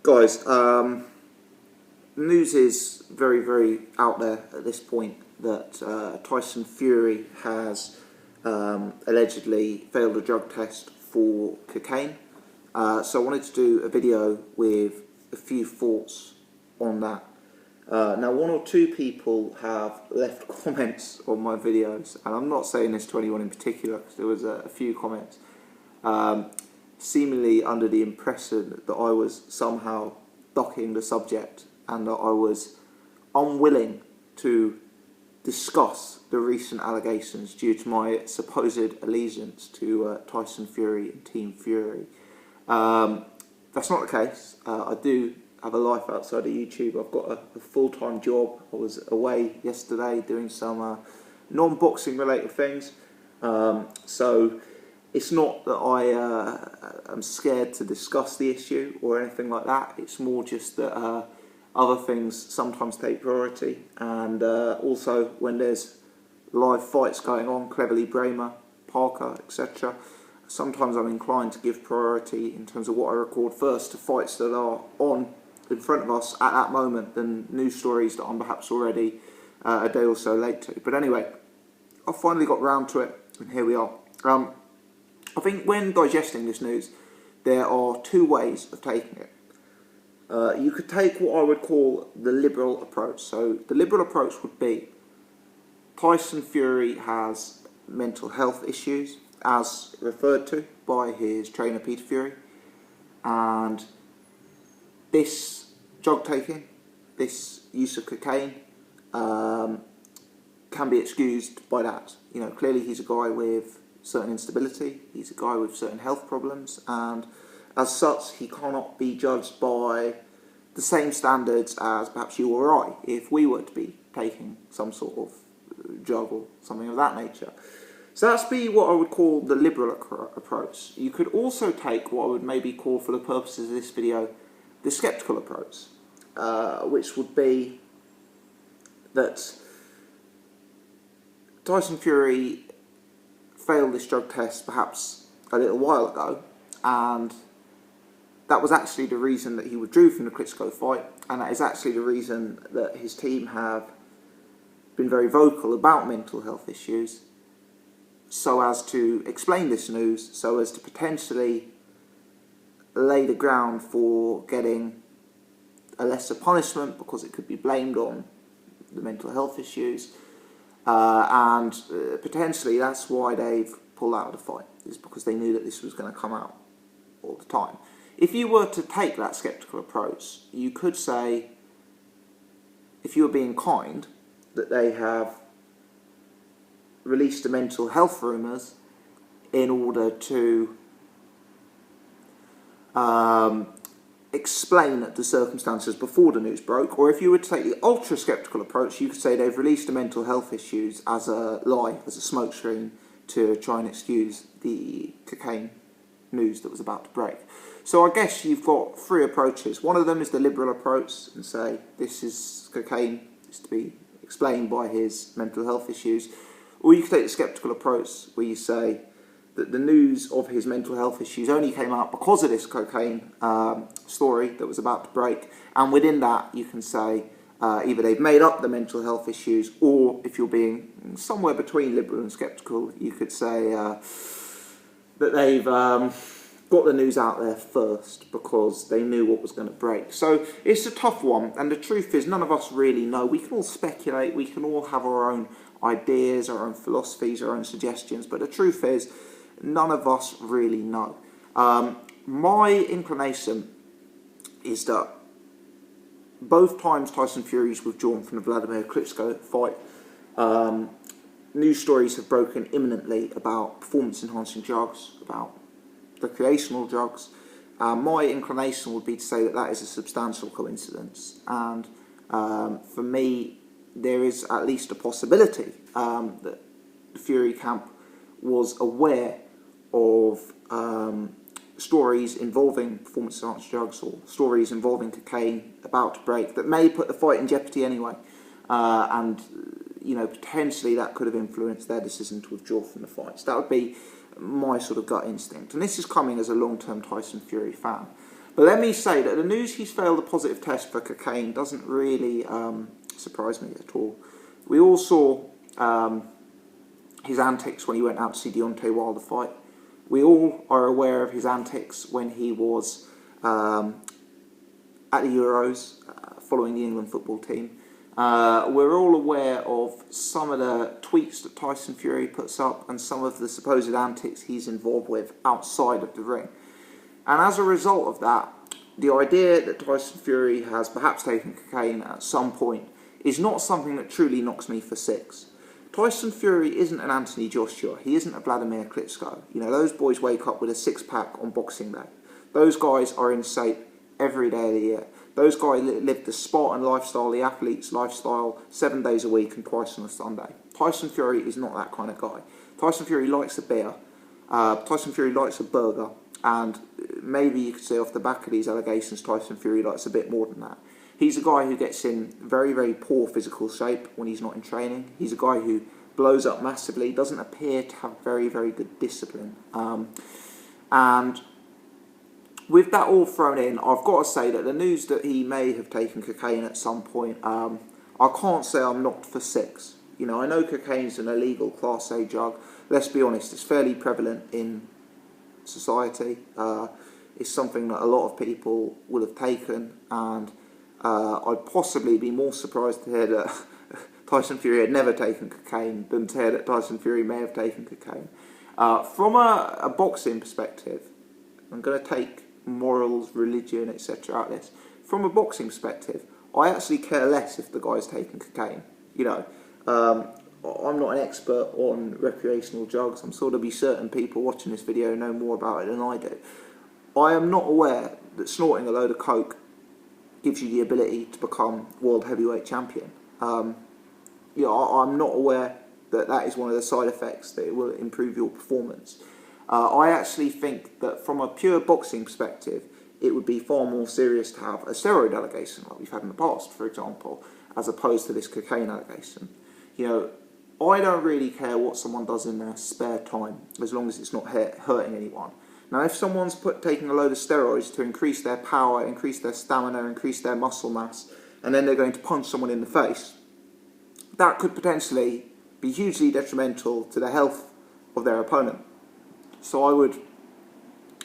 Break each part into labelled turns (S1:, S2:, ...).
S1: Guys, news is very, very out there at this point that Tyson Fury has allegedly failed a drug test for cocaine. So I wanted to do a video with a few thoughts on that. Now, one or two people have left comments on my videos, and I'm not saying this to anyone in particular because there was a few comments, seemingly under the impression that I was somehow ducking the subject and that I was unwilling to discuss the recent allegations due to my supposed allegiance to Tyson Fury and Team Fury. That's not the case. I do have a life outside of YouTube. I've got a full-time job. I was away yesterday doing some non-boxing related things. So it's not that I am scared to discuss the issue or anything like that. It's more just that other things sometimes take priority. And also when there's live fights going on, Cleverly Bramer, Parker, etc., sometimes I'm inclined to give priority in terms of what I record first to fights that are on in front of us at that moment than news stories that I'm perhaps already a day or so late to. But anyway, I finally got round to it, and here we are. I think when digesting this news, there are two ways of taking it. You could take what I would call the liberal approach. So the liberal approach would be Tyson Fury has mental health issues, as referred to by his trainer Peter Fury, and this drug taking, this use of cocaine, can be excused by that. You know, clearly he's a guy with certain instability, he's a guy with certain health problems, and as such he cannot be judged by the same standards as perhaps you or I if we were to be taking some sort of drug or something of that nature. So that's be what I would call the liberal approach. You could also take what I would maybe call, for the purposes of this video, the sceptical approach, which would be that Tyson Fury failed this drug test perhaps a little while ago, and that was actually the reason that he withdrew from the Klitschko fight, and that is actually the reason that his team have been very vocal about mental health issues, so as to explain this news, so as to potentially lay the ground for getting a lesser punishment because it could be blamed on the mental health issues, and potentially that's why they've pulled out of the fight, is because they knew that this was going to come out all the time. If you were to take that sceptical approach, you could say, if you were being kind, that they have released the mental health rumours in order to explain the circumstances before the news broke. Or if you were to take the ultra-sceptical approach, you could say they've released the mental health issues as a lie, as a smokescreen, to try and excuse the cocaine news that was about to break. So I guess you've got three approaches. One of them is the liberal approach and say this is cocaine, is to be explained by his mental health issues. Or you could take the sceptical approach where you say that the news of his mental health issues only came out because of this cocaine story that was about to break, and within that you can say either they've made up the mental health issues, or if you're being somewhere between liberal and sceptical, you could say that they've got the news out there first because they knew what was going to break. So it's a tough one, and the truth is none of us really know. We can all speculate, we can all have our own ideas, our own philosophies, our own suggestions, but the truth is none of us really know. My inclination is that both times Tyson Fury's withdrawn from the Vladimir Klitschko fight, news stories have broken imminently about performance-enhancing drugs, about recreational drugs. My inclination would be to say that that is a substantial coincidence, and for me there is at least a possibility that the Fury camp was aware of stories involving performance-enhancing drugs or stories involving cocaine about to break that may put the fight in jeopardy anyway, and you know, potentially that could have influenced their decision to withdraw from the fights. That would be my sort of gut instinct, and this is coming as a long-term Tyson Fury fan. But let me say that the news he's failed a positive test for cocaine doesn't really surprise me at all. We all saw his antics when he went out to see Deontay Wilder fight. We all are aware of his antics when he was at the Euros following the England football team. We're all aware of some of the tweets that Tyson Fury puts up and some of the supposed antics he's involved with outside of the ring. And as a result of that, the idea that Tyson Fury has perhaps taken cocaine at some point is not something that truly knocks me for six. Tyson Fury isn't an Anthony Joshua. He isn't a Vladimir Klitschko. You know, those boys wake up with a six-pack on Boxing Day. Those guys are in shape every day of the year. Those guys live the Spartan lifestyle, the athlete's lifestyle, 7 days a week and twice on a Sunday. Tyson Fury is not that kind of guy. Tyson Fury likes a beer. Tyson Fury likes a burger. And maybe you could say off the back of these allegations, Tyson Fury likes a bit more than that. He's a guy who gets in very, very poor physical shape when he's not in training. He's a guy who blows up massively, doesn't appear to have very, very good discipline. And with that all thrown in, I've got to say that the news that he may have taken cocaine at some point, I can't say I'm knocked for six. You know, I know cocaine's an illegal Class A drug. Let's be honest, it's fairly prevalent in society. It's something that a lot of people will have taken, and I'd possibly be more surprised to hear that Tyson Fury had never taken cocaine than to hear that Tyson Fury may have taken cocaine. From a boxing perspective, I'm going to take morals, religion, etc. out of this. From a boxing perspective, I actually care less if the guy's taking cocaine. You know, I'm not an expert on recreational drugs. I'm sure there'll be certain people watching this video who know more about it than I do. I am not aware that snorting a load of coke gives you the ability to become world heavyweight champion. You know, I'm not aware that that is one of the side effects, that it will improve your performance. I actually think that from a pure boxing perspective, it would be far more serious to have a steroid allegation like we've had in the past, for example, as opposed to this cocaine allegation. You know, I don't really care what someone does in their spare time, as long as it's not hurting anyone. Now, if someone's taking a load of steroids to increase their power, increase their stamina, increase their muscle mass, and then they're going to punch someone in the face, that could potentially be hugely detrimental to the health of their opponent. So I would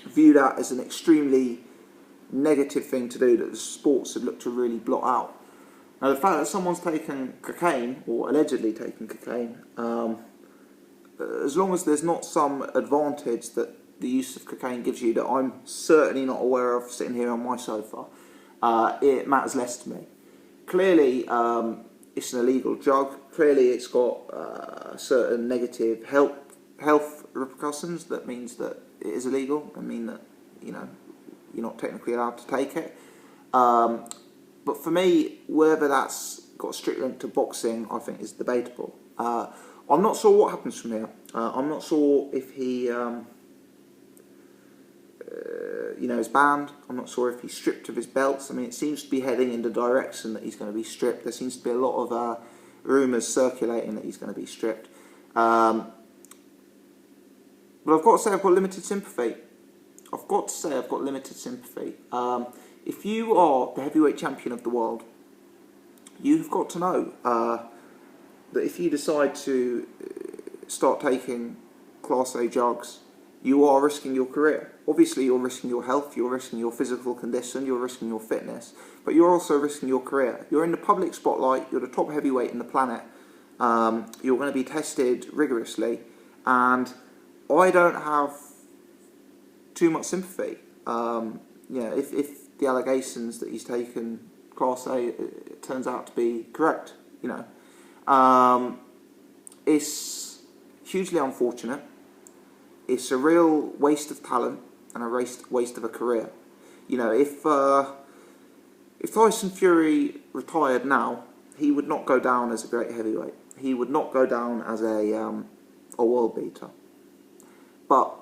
S1: view that as an extremely negative thing to do that the sports would look to really blot out. Now, the fact that someone's taken cocaine, or allegedly taken cocaine, as long as there's not some advantage that the use of cocaine gives you that I'm certainly not aware of sitting here on my sofa, it matters less to me. Clearly, it's an illegal drug. Clearly, it's got certain negative health repercussions. That means that it is illegal. I mean that, you know, you're not technically allowed to take it. But for me, whether that's got a strict link to boxing, I think is debatable. I'm not sure what happens from here. I'm not sure if he, is banned. I'm not sure if he's stripped of his belts. I mean, it seems to be heading in the direction that he's going to be stripped. There seems to be a lot of rumours circulating that he's going to be stripped. But I've got to say I've got limited sympathy. If you are the heavyweight champion of the world, you've got to know that if you decide to start taking Class A drugs, you are risking your career. Obviously, you're risking your health, you're risking your physical condition, you're risking your fitness, but you're also risking your career. You're in the public spotlight, you're the top heavyweight in the planet, you're going to be tested rigorously, and I don't have too much sympathy. If the allegations that he's taken Class A turns out to be correct, it's hugely unfortunate. It's a real waste of talent and a waste of a career. You know, if Tyson Fury retired now, he would not go down as a great heavyweight. He would not go down as a world beater. But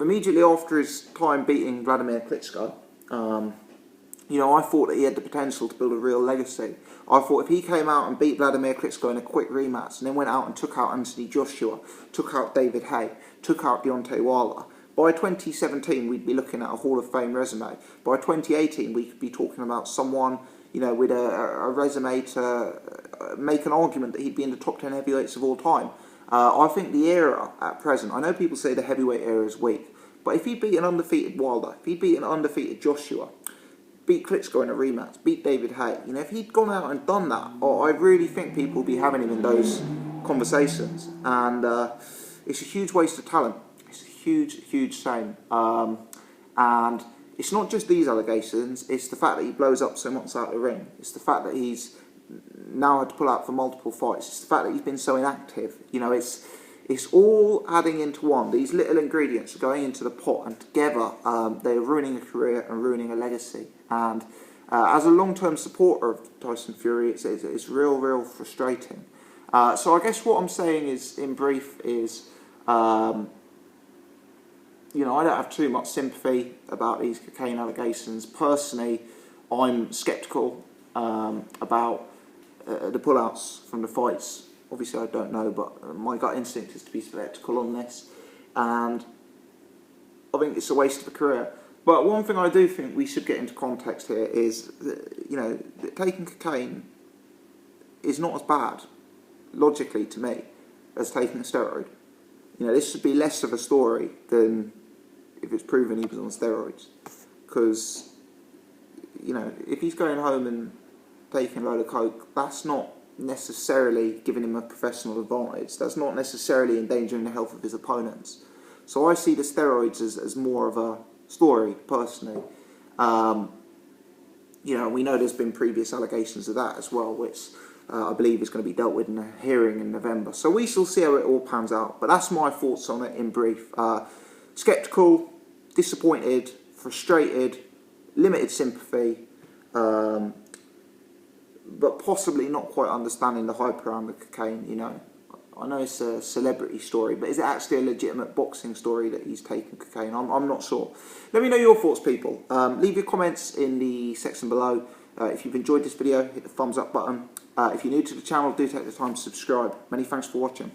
S1: immediately after his time beating Vladimir Klitschko, I thought that he had the potential to build a real legacy. I thought if he came out and beat Vladimir Klitschko in a quick rematch and then went out and took out Anthony Joshua, took out David Haye, took out Deontay Wilder, By 2017, we'd be looking at a Hall of Fame resume. By 2018, we could be talking about someone, with a resume to make an argument that he'd be in the top 10 heavyweights of all time. I think the era at present, I know people say the heavyweight era is weak, but if he'd beat an undefeated Wilder, if he'd beat an undefeated Joshua, beat Klitschko in a rematch, beat David Haye, if he'd gone out and done that, I really think people would be having him in those conversations. And it's a huge waste of talent. It's a huge, huge shame. And it's not just these allegations, it's the fact that he blows up so much out of the ring. It's the fact that he's now had to pull out for multiple fights. It's the fact that he's been so inactive. It's all adding into one. These little ingredients are going into the pot, and together they're ruining a career and ruining a legacy. And as a long-term supporter of Tyson Fury, it's real frustrating. So I guess what I'm saying is, in brief, is I don't have too much sympathy about these cocaine allegations. Personally, I'm sceptical about the pullouts from the fights. Obviously, I don't know, but my gut instinct is to be sceptical on this, and I think it's a waste of a career. But one thing I do think we should get into context here is that, taking cocaine is not as bad, logically to me, as taking a steroid. This should be less of a story than if it's proven he was on steroids, because if he's going home and taking a load of coke, that's not necessarily giving him a professional advantage. That's not necessarily endangering the health of his opponents. So I see the steroids as more of a story, personally. We know there's been previous allegations of that as well, which I believe is going to be dealt with in a hearing in November. So we shall see how it all pans out. But that's my thoughts on it in brief. Sceptical, disappointed, frustrated, limited sympathy, but possibly not quite understanding the hype around the cocaine. I know it's a celebrity story, but is it actually a legitimate boxing story that he's taken cocaine? I'm not sure. Let me know your thoughts, people. Leave your comments in the section below. If you've enjoyed this video, hit the thumbs up button. If you're new to the channel, do take the time to subscribe. Many thanks for watching.